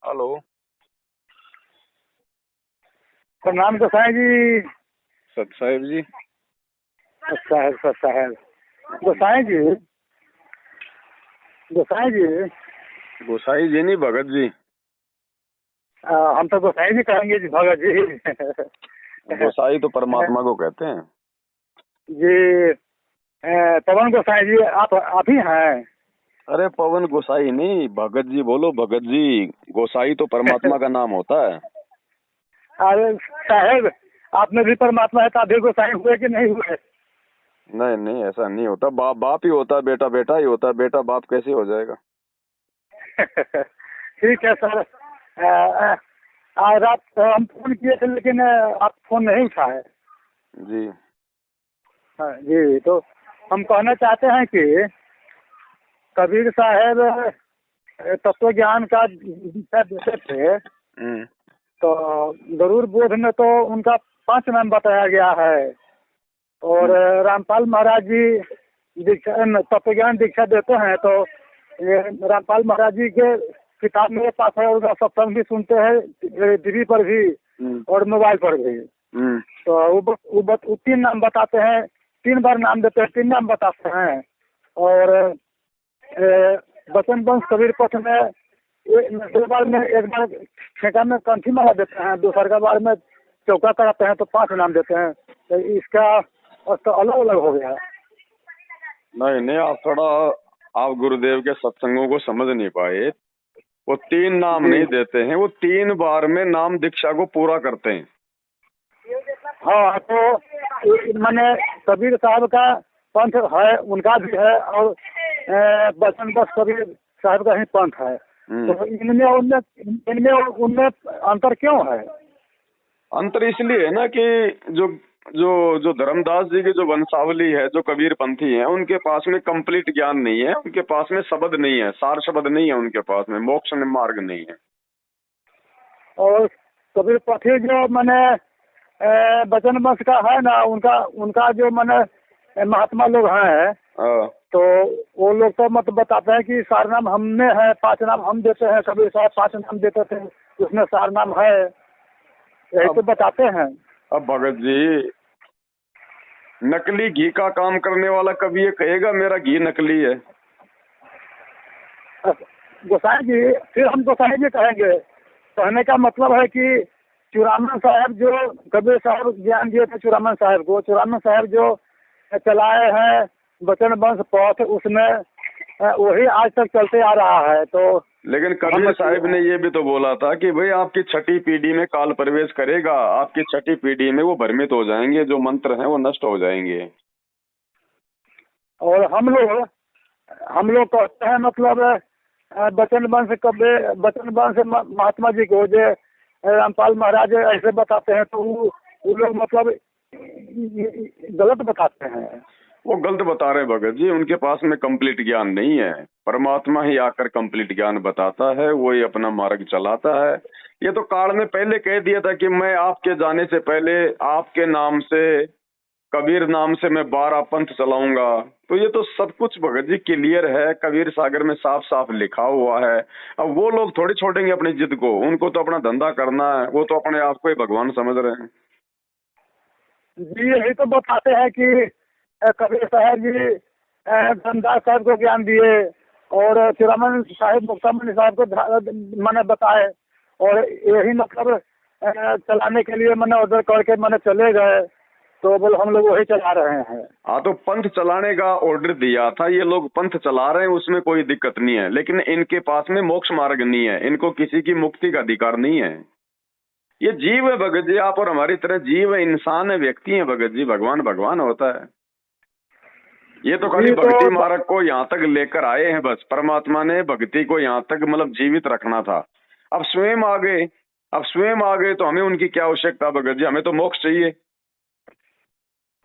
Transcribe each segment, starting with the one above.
Hello. प्रणाम गोसाई जी। सत साहिब जी। सत साहेब गोसाई जी। गोसाई जी। गोसाई जी नहीं, भगत जी। हम तो गोसाई जी कहेंगे जी, भगत जी। गोसाई तो परमात्मा को कहते हैं जी। पवन गोसाई जी, आप ही हैं? अरे पवन गोसाई नहीं, भगत जी बोलो, भगत जी। गोसाई तो परमात्मा का नाम होता है। अरे साहेब, आप में भी परमात्मा है तो आप भी गोसाई हुए कि नहीं हुए? नहीं नहीं, ऐसा नहीं होता। बाप बाप ही होता है, बेटा बेटा ही होता है। बेटा बाप कैसे हो जाएगा? ठीक है सर। आज रात हम फोन किए थे लेकिन आप फोन नहीं उठाए। जी। हाँ जी, तो हम कहना चाहते हैं कि कबीर साहब तत्व ज्ञान का दीक्षा देते थे, तो गरुड़ बोध में तो उनका 5 नाम बताया गया है। और रामपाल महाराज जी दीक्षा तत्व ज्ञान दीक्षा देते हैं, तो ये रामपाल महाराज जी के किताब मेरे पास है, उनका सत्संग भी सुनते हैं टीवी पर भी और मोबाइल पर भी। तो वो 3 नाम बताते हैं, 3 बार नाम देते हैं, 3 नाम बताते हैं। और बचन वंश कबीर पथ में 2 बार में, 1 बार ठेका में कंठी माला देते हैं, दूसरा बार में चौका कराते हैं, तो 5 नाम देते हैं। तो इसका तो अलग अलग हो गया। नहीं नहीं, आप गुरुदेव के सत्संगों को समझ नहीं पाए। वो 3 नाम नहीं देते हैं, वो 3 बार में नाम दीक्षा को पूरा करते हैं। हाँ, तो मैंने कबीर साहब का पंथ है, उनका भी है, और बचन बस कबीर साहब का ही पंथ है। तो इनमें उनमें अंतर क्यों है? अंतर इसलिए है ना कि जो जो जो धर्मदास जी की जो वंशावली है, जो कबीर पंथी है, उनके पास में कंप्लीट ज्ञान नहीं है, उनके पास में शब्द नहीं है, सार शब्द नहीं है, उनके पास में मोक्ष मार्ग नहीं है। और कबीर पंथी जो मैंने बचन वंश का है ना, उनका जो मैंने महात्मा लोग हैं, तो वो लोग तो मत बताते हैं कि सार नाम हमने है, 5 नाम हम देते हैं। कबीर साहब 5 नाम देते थे, उसमें सार नाम है, यही तो बताते हैं। अब भगत जी, नकली घी का काम करने वाला कभी ये कहेगा मेरा घी नकली है? गोसाई जी, फिर हम गोसाई जी कहेंगे। कहने का मतलब है कि चुरामन साहब जो कबीर साहब ज्ञान दिए थे, चुरामन साहब को, चुरामन साहब जो चलाए हैं बचन वंश पथ, उसमें वही आज तक चलते आ रहा है। तो लेकिन कबीर साहब ने ये भी तो बोला था कि भाई आपकी 6ठी पीढ़ी में काल प्रवेश करेगा, आपकी 6ठी पीढ़ी में वो भ्रमित हो जाएंगे, जो मंत्र हैं वो नष्ट हो जाएंगे। और हम लोग कहते हैं मतलब बचन वंश महात्मा जी को, जो रामपाल महाराज ऐसे बताते हैं, तो वो लोग मतलब गलत बताते हैं। वो गलत बता रहे भगत जी, उनके पास में कंप्लीट ज्ञान नहीं है। परमात्मा ही आकर कंप्लीट ज्ञान बताता है, वही अपना मार्ग चलाता है। ये तो काल ने पहले कह दिया था कि मैं आपके जाने से पहले आपके नाम से, कबीर नाम से मैं 12 पंथ चलाऊंगा। तो ये तो सब कुछ भगत जी क्लियर है, कबीर सागर में साफ साफ लिखा हुआ है। अब वो लोग थोड़ी छोड़ेंगे अपनी जिद को, उनको तो अपना धंधा करना है, वो तो अपने आप को ही भगवान समझ रहे हैं। जी, यही तो बताते हैं कि कबीर साहब जी धनदास साहब को ज्ञान दिए, और चुरामन साहिब मुक्तामणि साहब को मैंने बताए, और यही मतलब चलाने के लिए मैंने ऑर्डर करके मैंने चले गए, तो बोले हम लोग वही चला रहे हैं। हाँ, तो पंथ चलाने का ऑर्डर दिया था, ये लोग पंथ चला रहे हैं, उसमें कोई दिक्कत नहीं है। लेकिन इनके पास में मोक्ष मार्ग नहीं है, इनको किसी की मुक्ति का अधिकार नहीं है। ये जीव है भगत जी, आप और हमारी तरह जीव है, इंसान है, व्यक्ति है भगत जी। भगवान भगवान होता है। ये तो खाली भक्ति मार्ग को यहाँ तक लेकर आए हैं, बस परमात्मा ने भक्ति को यहाँ तक मतलब जीवित रखना था। अब स्वयं आ गए तो हमें उनकी क्या आवश्यकता भगत जी? हमें तो मोक्ष चाहिए।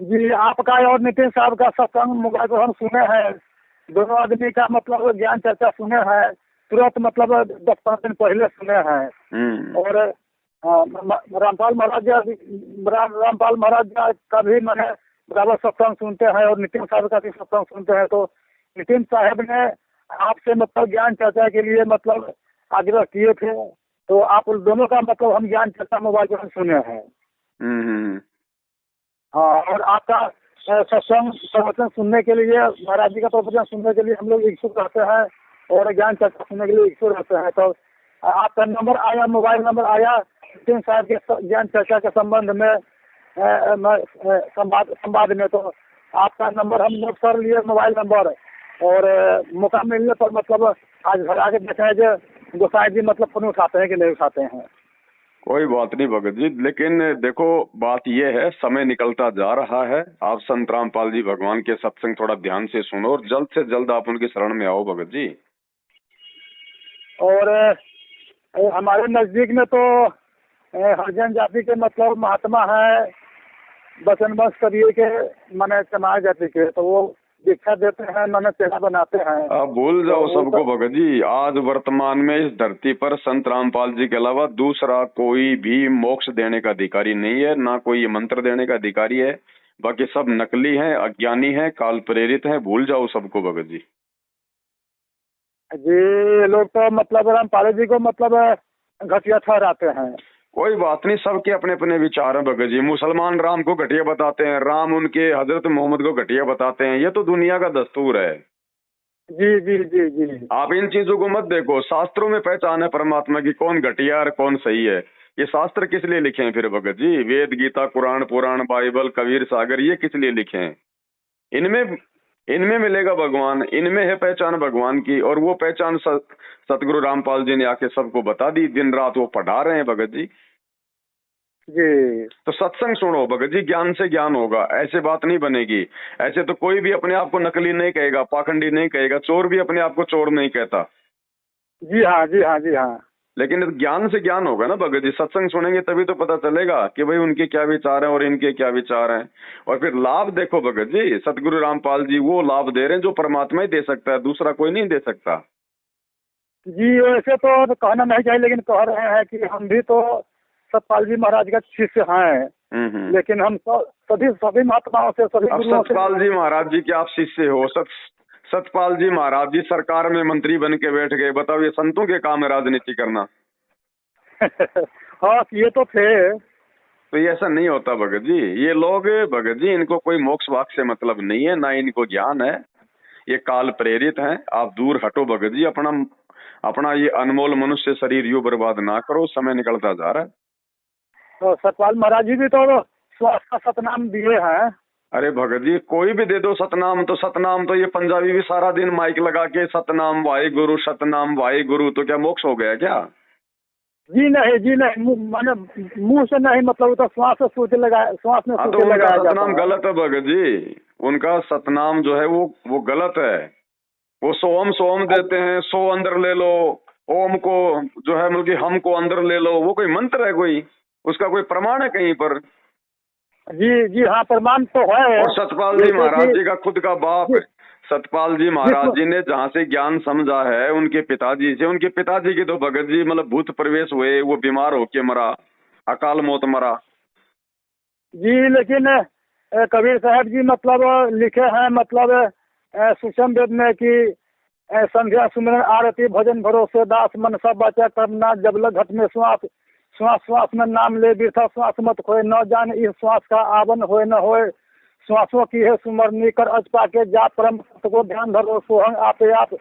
जी, आपका और नितिन साहब का सत्संग मोबाइल पर हम सुने हैं, दोनों आदमी का मतलब ज्ञान चर्चा सुने हैं, तुरंत मतलब 10-15 दिन पहले सुने हैं। और रामपाल महाराज का भी मैंने बराबर सत्संग सुनते हैं, और नितिन साहब का भी सत्संग सुनते हैं। तो नितिन साहब ने आपसे मतलब ज्ञान चर्चा के लिए मतलब आग्रह किए थे, तो आप उन दोनों का मतलब हम ज्ञान चर्चा मोबाइल पर सुने हैं। हम्म। हाँ, और आपका सत्संग प्रवचन सुनने के लिए, महाराज जी का प्रवचन सुनने के लिए हम लोग इच्छुक रहते हैं और ज्ञान चर्चा सुनने के लिए इच्छुक रहते हैं। तो आपका नंबर आया, मोबाइल नंबर आया नितिन साहब के ज्ञान चर्चा के संबंध में संवाद में, तो आपका नंबर हम नोट कर लिए, मोबाइल नंबर, और मौका मिलने पर मतलब आज घर आके देखें जो गोसाई जी मतलब फोन उठाते हैं कि नहीं उठाते हैं। कोई बात नहीं भगत जी, लेकिन देखो बात ये है, समय निकलता जा रहा है। आप संत रामपाल जी भगवान के सत्संग थोड़ा ध्यान से सुनो और जल्द से जल्द आप उनकी शरण में आओ भगत जी। और हमारे नजदीक में तो हरिजन जाति के मतलब महात्मा है बचन बंश करिए के माने समाज जाति के, तो वो दीक्षा देते हैं, माने चेहरा बनाते हैं। आप भूल जाओ तो सबको भगत जी, आज वर्तमान में इस धरती पर संत रामपाल जी के अलावा दूसरा कोई भी मोक्ष देने का अधिकारी नहीं है, ना कोई मंत्र देने का अधिकारी है। बाकी सब नकली हैं, अज्ञानी हैं, काल प्रेरित हैं। भूल जाओ सबको भगत जी। जी लोग तो मतलब रामपाल जी को मतलब घटिया ठहराते हैं। कोई बात नहीं, सबके अपने अपने विचार हैं भगत जी। मुसलमान राम को घटिया बताते हैं, राम उनके हजरत मोहम्मद को घटिया बताते हैं। ये तो दुनिया का दस्तूर है। जी जी जी जी। आप इन चीजों को मत देखो। शास्त्रों में पहचान है परमात्मा की, कौन घटिया और कौन सही है। ये शास्त्र किस लिए लिखे हैं फिर भगत जी? वेद, गीता, कुरान, पुराण, बाइबल, कबीर सागर, ये किस लिए लिखे हैं? इनमें इनमें मिलेगा भगवान, इनमें है पहचान भगवान की। और वो पहचान सतगुरु रामपाल जी ने आके सबको बता दी। दिन रात वो पढ़ा रहे हैं भगत जी। जी तो सत्संग सुनो भगत जी, ज्ञान से ज्ञान होगा। ऐसे बात नहीं बनेगी। ऐसे तो कोई भी अपने आप को नकली नहीं कहेगा, पाखंडी नहीं कहेगा, चोर भी अपने आप को चोर नहीं कहता। जी हाँ जी हाँ जी हाँ। लेकिन ज्ञान से ज्ञान होगा ना भगत जी। सत्संग सुनेंगे तभी तो पता चलेगा कि भाई उनके क्या विचार हैं और इनके क्या विचार हैं। और फिर लाभ देखो भगत जी, सतगुरु रामपाल जी वो लाभ दे रहे हैं जो परमात्मा ही दे सकता है, दूसरा कोई नहीं दे सकता। जी वैसे तो कहना नहीं चाहिए, लेकिन कह रहे हैं कि हम भी तो सतपाल जी महाराज का शिष्य हैं। लेकिन हम सभी सभी महात्माओं से, सभी अब गुरुओं से। सतपाल जी महाराज जी के आप शिष्य हो। सतपाल जी महाराज जी सरकार में मंत्री बन के बैठ गए। बताओ, ये संतों के काम है राजनीति करना? हाँ ये तो थे। तो ये ऐसा नहीं होता भगत जी। ये लोग भगत जी, इनको कोई मोक्ष वाक से मतलब नहीं है, ना इनको ज्ञान है। ये काल प्रेरित हैं। आप दूर हटो भगत जी। अपना ये अनमोल मनुष्य शरीर यूं बर्बाद ना करो, समय निकलता जा रहा है। तो सतपाल महाराज जी भी तो स्वास्थ्य का सतनाम दिए हैं। अरे भगत जी, कोई भी दे दो सतनाम। तो ये पंजाबी भी सारा दिन माइक लगा के सतनाम वाहे गुरु, सतनाम वाहे गुरु, तो क्या मोक्ष हो गया क्या? जी नहीं, माने मुंह से नहीं, मतलब तो श्वास से सूचे लगा, श्वास में सूचे लगाया जाता है। सतनाम गलत है भगत जी। उनका सतनाम जो है वो गलत है। वो सोम देते हैं, सो अंदर ले लो। ओम को जो है मतलब हम को अंदर ले लो। वो कोई मंत्र है कोई? उसका कोई प्रमाण है कहीं पर? जी जी हाँ, प्रमाण तो है। और सतपाल जी महाराज जी का खुद का बाप है। सतपाल जी महाराज जी ने जहाँ से ज्ञान समझा है उनके पिताजी से। उनके पिताजी के तो भगत जी मतलब भूत प्रवेश हुए, वो बीमार होके मरा, अकाल मौत मरा। जी लेकिन कबीर साहब जी मतलब लिखे हैं, मतलब सुषम वेद में कि संध्या सुमिरन आरती भजन भरोसे दास मन सब बचा करना, जब लग घट में श्वास श्वास श्वास में नाम ले बिरथा श्वास मत खोए, न जान इस श्वास का आवन होए न होए, श्वासों की है सुमरनी कर अजपा के जा परम को ध्यान धरो, सोहंग आपे आप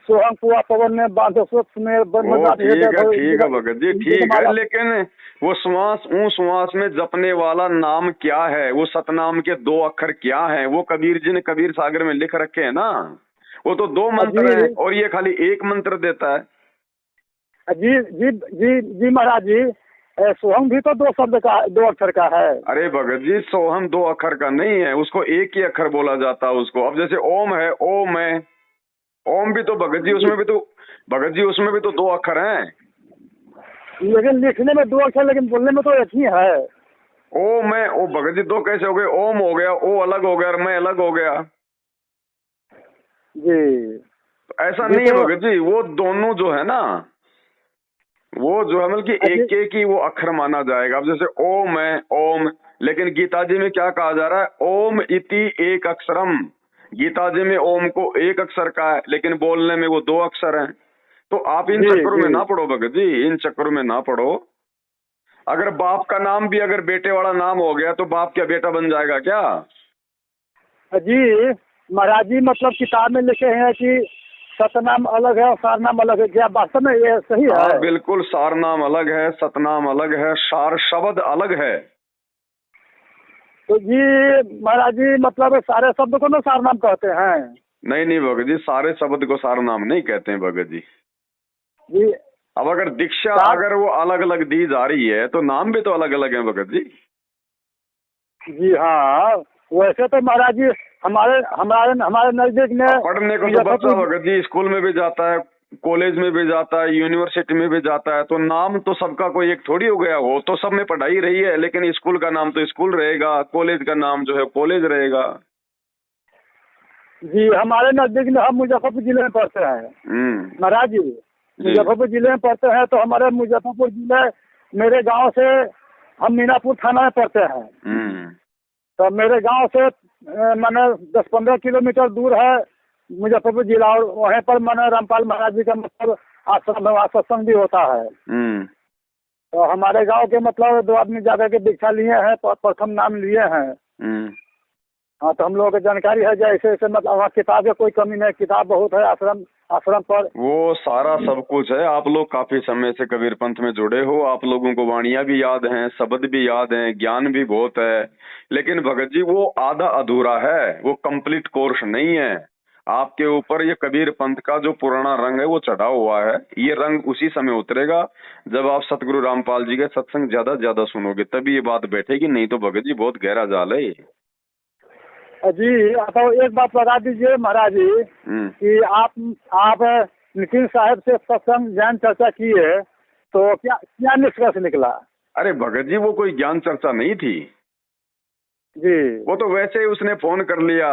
सोहंग कुआ पवन में बांधो स्वच्छ में। ठीक है भगत जी, ठीक है। लेकिन वो श्वास में जपने वाला नाम क्या है? वो सतनाम के 2 अक्षर क्या है? वो कबीर जी ने कबीर सागर में लिख रखे हैं ना। वो तो 2 मंत्र हैं और ये खाली 1 मंत्र देता है। जी जी जी जी महाराज जी, सोहम भी तो 2 शब्द का, 2 अक्षर का है। अरे भगत जी, सोहम 2 अक्षर का नहीं है, उसको 1 ही अक्षर बोला जाता है उसको। अब जैसे ओम है, ओम है, ओम भी तो भगत जी उसमें भी तो 2 अक्षर हैं। लेकिन लिखने में 2 अक्षर, लेकिन बोलने में तो एक ही है। ओम है, ओ भगत जी 2 कैसे हो गए? ओम हो गया, ओ अलग हो गया और मैं अलग हो गया जी। तो ऐसा नहीं है भगत जी। वो दोनों जो है ना, वो जो है मतलब कि एक ही वो अक्षर माना जाएगा। अब जैसे ओम है, ओम, लेकिन गीता जी में क्या कहा जा रहा है? ओम इति एक अक्षरम। गीता जी में ओम को 1 अक्षर का है, लेकिन बोलने में वो 2 अक्षर हैं। तो आप इन चक्करों में ना पड़ो भगत जी, इन चक्करों में ना पड़ो। अगर बाप का नाम भी अगर बेटे वाला नाम हो गया तो बाप क्या बेटा बन जाएगा क्या? जी महाराज जी, मतलब किताब में लिखे हैं कि सतनाम अलग है और सारनाम अलग है, क्या वास्तव में ये सही है? हाँ बिल्कुल, सारनाम अलग है, सतनाम अलग है, सार शब्द अलग है। तो जी महाराज जी, मतलब सारे शब्द को ना सारनाम कहते हैं? नहीं नहीं भगत जी, सारे शब्द को सारनाम नहीं कहते हैं भगत जी। जी अब अगर दीक्षा अगर वो अलग अलग दी जा रही है तो नाम भी तो अलग अलग है भगत जी। जी हाँ, वैसे तो महाराज जी हमारे हमारे हमारे नजदीक में पढ़ने को तो बच्चा भगत जी स्कूल में भी जाता है, कॉलेज में भी जाता है, यूनिवर्सिटी में भी जाता है, तो नाम तो सबका कोई एक थोड़ी हो गया। हो तो सब में पढ़ाई रही है, लेकिन स्कूल का नाम तो स्कूल रहेगा, कॉलेज का नाम जो है कॉलेज रहेगा। जी हमारे नजदीक में, हम मुजफ्फरपुर जिले में पढ़ते हैं महाराज जी, मुजफ्फरपुर जिले में पढ़ते हैं। तो हमारे मुजफ्फरपुर जिले, मेरे गांव से, हम मीनापुर थाना में पढ़ते हैं। तो मेरे गांव से माने 10-15 किलोमीटर दूर है मुजफ्फरपुर जिला, और वहीं पर माने रामपाल महाराज जी का मतलब आश्रम है, सत्संग भी होता है। तो हमारे गांव के मतलब 2 आदमी जाकर के दीक्षा लिए हैं, प्रथम नाम लिए हैं। हाँ, तो हम लोगों को जानकारी है जैसे ऐसे, मतलब वहाँ किताब की कोई कमी नहीं, किताब बहुत है आश्रम पर, वो सारा सब कुछ है। आप लोग काफी समय से कबीर पंथ में जुड़े हो, आप लोगों को वाणियां भी याद हैं, शब्द भी याद हैं, ज्ञान भी बहुत है, लेकिन भगत जी वो आधा अधूरा है, वो कंप्लीट कोर्स नहीं है। आपके ऊपर ये कबीर पंथ का जो पुराना रंग है वो चढ़ा हुआ है। ये रंग उसी समय उतरेगा जब आप सतगुरु रामपाल जी के सत्संग ज्यादा सुनोगे, तभी ये बात बैठेगी, नहीं तो भगत जी बहुत गहरा जाल है। जी तो एक बात बता दीजिए महाराज जी कि आप नितिन साहब से सत्संग ज्ञान चर्चा किए तो क्या क्या निष्कर्ष निकला? अरे भगत जी वो कोई ज्ञान चर्चा नहीं थी जी, वो तो वैसे ही उसने फोन कर लिया।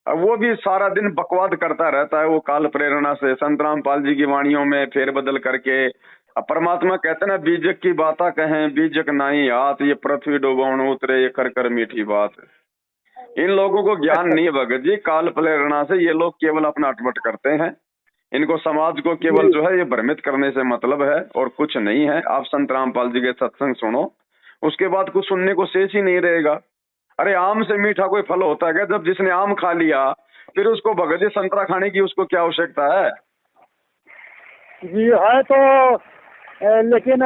अब वो भी सारा दिन बकवाद करता रहता है, वो काल प्रेरणा से संत रामपाल जी की वाणियों में फेरबदल करके। अब परमात्मा कहते ना, बीजक की बाता कहें बीजक नहीं हाथ, ये पृथ्वी डोबाउन उतरे ये कर कर मीठी बात। इन लोगों को ज्ञान नहीं है भगत जी, काल प्रेरणा से ये लोग केवल अपना अटपट करते हैं। इनको समाज को केवल जो है ये भ्रमित करने से मतलब है और कुछ नहीं है। आप संत रामपाल जी के सत्संग सुनो, उसके बाद कुछ सुनने को शेष ही नहीं रहेगा। अरे आम से मीठा कोई फल होता है क्या? जब जिसने आम खा लिया फिर उसको भगत जी संतरा खाने की उसको क्या आवश्यकता है? जी है तो लेकिन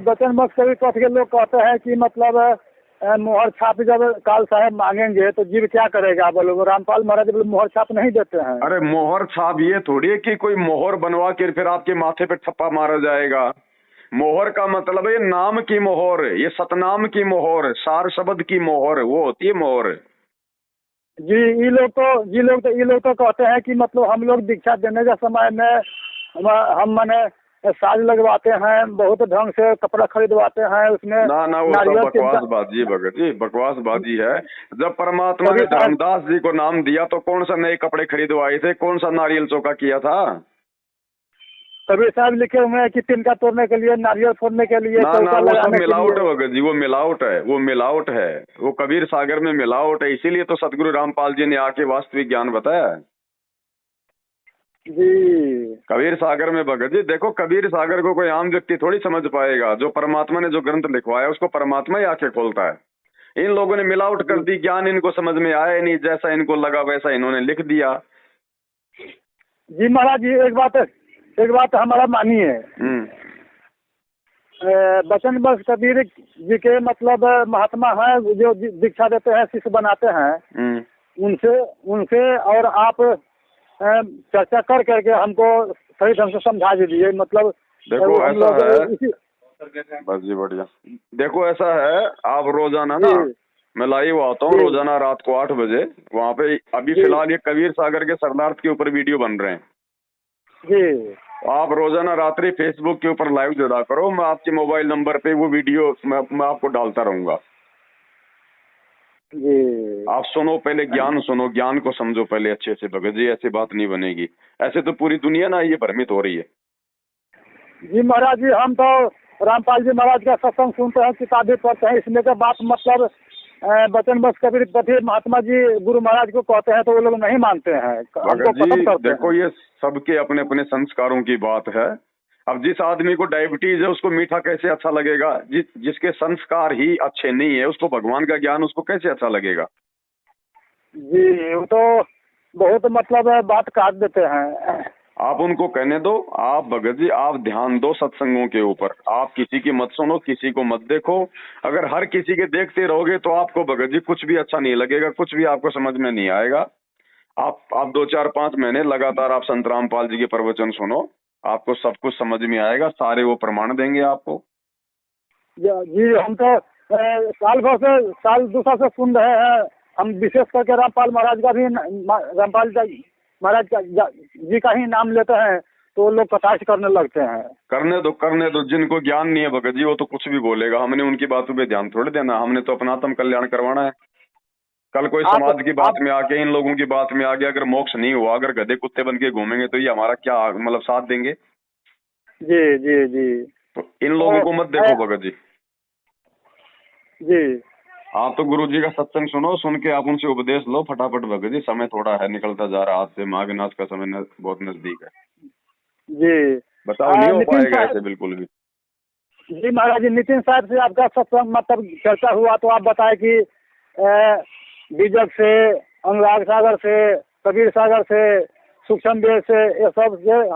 बचन मत कभी पथ के लोग कहते हैं कि मतलब मोहर छाप जब काल साहब मांगेंगे तो जीव क्या करेगा? बोलो रामपाल महाराज बोले मोहर छाप नहीं देते हैं। अरे मोहर छाप ये थोड़ी है कि कोई मोहर बनवा के फिर आपके माथे पे ठप्पा मारा जाएगा। मोहर का मतलब है नाम की मोहर, ये सतनाम की मोहर, सार शब्द की मोहर, वो होती है मोहर। जी ये लोग तो कहते हैं कि मतलब हम लोग दीक्षा देने के समय में हम माने साज लगवाते हैं, बहुत ढंग से कपड़ा खरीदवाते हैं उसमें। ना वो सब बकवासबाजी है भगत जी, बकवासबाजी है। जब परमात्मा ने धर्मदास जी को नाम दिया तो कौन सा नए कपड़े खरीदवाए थे, कौन सा नारियल चौका किया था? कबीर साहब लिखे हुए हैं कि तिनका तोड़ने के लिए, नारियल फोड़ने के लिए, ना वो सब मिलावट है भगत जी, वो मिलावट है, वो मिलावट है, वो कबीर सागर में मिलावट है। इसीलिए तो सतगुरु रामपाल जी ने आके वास्तविक ज्ञान बताया जी। कबीर सागर में भगत जी देखो, कबीर सागर को कोई आम व्यक्ति थोड़ी समझ पाएगा। जो परमात्मा ने जो ग्रंथ लिखवाया उसको परमात्मा ही आके खोलता है। इन लोगों ने मिलावट कर दी, ज्ञान इनको समझ में आया नहीं, जैसा इनको लगा वैसा इन्होंने लिख दिया। जी महाराज जी एक बात हमारा मानिए, बचन बस कबीर जी के मतलब महात्मा है जो दीक्षा देते हैं, शिष्य बनाते हैं, उनसे और आप चर्चा कर करके हमको सही ढंग से समझा दीजिए। मतलब देखो ऐसा है बस जी, बढ़िया। देखो ऐसा है, आप रोजाना ना, मैं लाइव आता हूँ रोजाना रात को 8 बजे वहाँ पे। अभी फिलहाल ये कबीर सागर के शरणार्थ के ऊपर वीडियो बन रहे हैं जी। आप रोजाना रात्रि फेसबुक के ऊपर लाइव जुड़ा करो, मैं आपके मोबाइल नंबर पे वो वीडियो मैं आपको डालता रहूंगा जी। आप सुनो, पहले ज्ञान सुनो, ज्ञान को समझो पहले अच्छे से भगत जी, ऐसी बात नहीं बनेगी। ऐसे तो पूरी दुनिया ना ये भ्रमित हो रही है। जी महाराज जी, हम तो रामपाल जी महाराज का सत्संग सुनते हैं, किताबें पढ़ते हैं, इसमें का बात मतलब वचन बस कबीर पति महात्मा जी गुरु महाराज को कहते हैं तो वो लोग नहीं मानते हैं, हमको भगत जी पसंद करते देखो हैं। ये सबके अपने अपने संस्कारों की बात है। अब जिस आदमी को डायबिटीज है उसको मीठा कैसे अच्छा लगेगा? जिसके संस्कार ही अच्छे नहीं है उसको भगवान का ज्ञान उसको कैसे अच्छा लगेगा? जी वो तो बहुत मतलब बात काट देते हैं। आप उनको कहने दो। आप भगत जी आप ध्यान दो सत्संगों के ऊपर, आप किसी की मत सुनो, किसी को मत देखो। अगर हर किसी के देखते रहोगे तो आपको भगत जी कुछ भी अच्छा नहीं लगेगा, कुछ भी आपको समझ में नहीं आएगा। आप 2 4 5 महीने लगातार आप संत रामपाल जी के प्रवचन सुनो, आपको सब कुछ समझ में आएगा, सारे वो प्रमाण देंगे आपको। जी हम तो साल भर से साल 2 साल से सुन रहे हैं। हम विशेष करके रामपाल महाराज का भी रामपाल महाराज का जी का ही नाम लेते हैं तो लोग कटाक्ष करने लगते हैं। करने दो। जिनको ज्ञान नहीं है भगत जी वो तो कुछ भी बोलेगा, हमने उनकी बातों पे ध्यान थोड़ी देना, हमने तो अपना आत्म कल्याण करवाना है। कल कोई समाज की बात में आके, इन लोगों की बात में आगे अगर मोक्ष नहीं हुआ, अगर गधे कुत्ते बन के घूमेंगे तो ये हमारा क्या मतलब साथ देंगे? जी जी जी तो इन लोगों को मत देखो भगत जी। जी आप तो गुरु जी का सत्संग सुनो, सुन के आप उनसे उपदेश लो फटाफट भगत जी। समय थोड़ा है, निकलता जा रहा हाथ से, माघनाश का समय बहुत नजदीक है। जी बताओ नहीं हो पाएगा ऐसे बिल्कुल भी। जी महाराज जी, नितिन साहब से आपका सत्संग मतलब चर्चा हुआ तो आप बताए कि बीजक से, अनुराग सागर से, कबीर सागर से, सूक्ष्म वेद से, ये सब से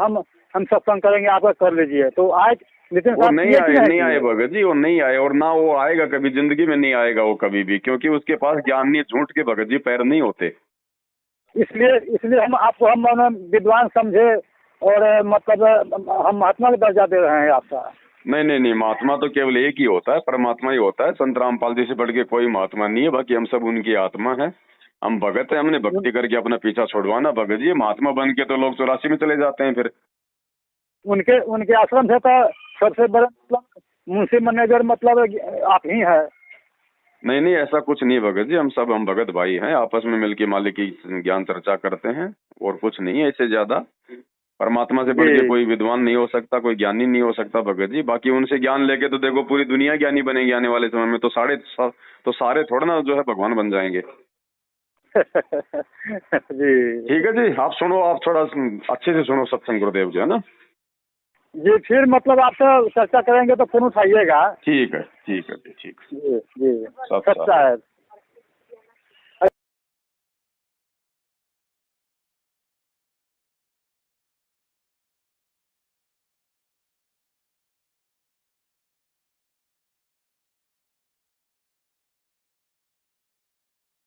हम सत्संग करेंगे, आपका कर लीजिए। तो आज नितिन वो साहब नहीं आए भगत जी, वो नहीं आए और ना वो आएगा कभी, जिंदगी में नहीं आएगा वो कभी भी, क्योंकि उसके पास ज्ञान नहीं। झूठ के भगत जी पैर नहीं होते। इसलिए हम आपको हम विद्वान समझे और मतलब हम महात्मा का दर्जा दे रहे हैं आपका। नहीं, महात्मा तो केवल एक ही होता है, परमात्मा ही होता है। संत रामपाल जी से बढ़ के कोई महात्मा नहीं है, बाकी हम सब उनकी आत्मा है। हम भगत है, हमने भक्ति करके अपना पीछा छोड़वाना भगत जी। महात्मा बन के तो लोग 84 में चले जाते हैं फिर। उनके आश्रम से तो सबसे बड़ा मतलब मुंशी मैनेजर मतलब आप ही है। नहीं ऐसा कुछ नहीं भगत जी, हम भगत भाई हैं, आपस में मिलके मालिक की ज्ञान चर्चा करते हैं और कुछ नहीं है इससे ज्यादा। परमात्मा से बढ़ के कोई विद्वान नहीं हो सकता, कोई ज्ञानी नहीं हो सकता भगत जी। बाकी उनसे ज्ञान लेके तो देखो पूरी दुनिया ज्ञानी बनेगी आने वाले समय में। तो सारे थोड़ा ना जो है भगवान बन जाएंगे। जी ठीक है जी, आप सुनो, आप थोड़ा अच्छे से सुनो सत्संग गुरुदेव जी, है ना जी। फिर मतलब आपसे चर्चा करेंगे तो फोन उठाइएगा। ठीक है जी, ठीक। जी सच्चा है।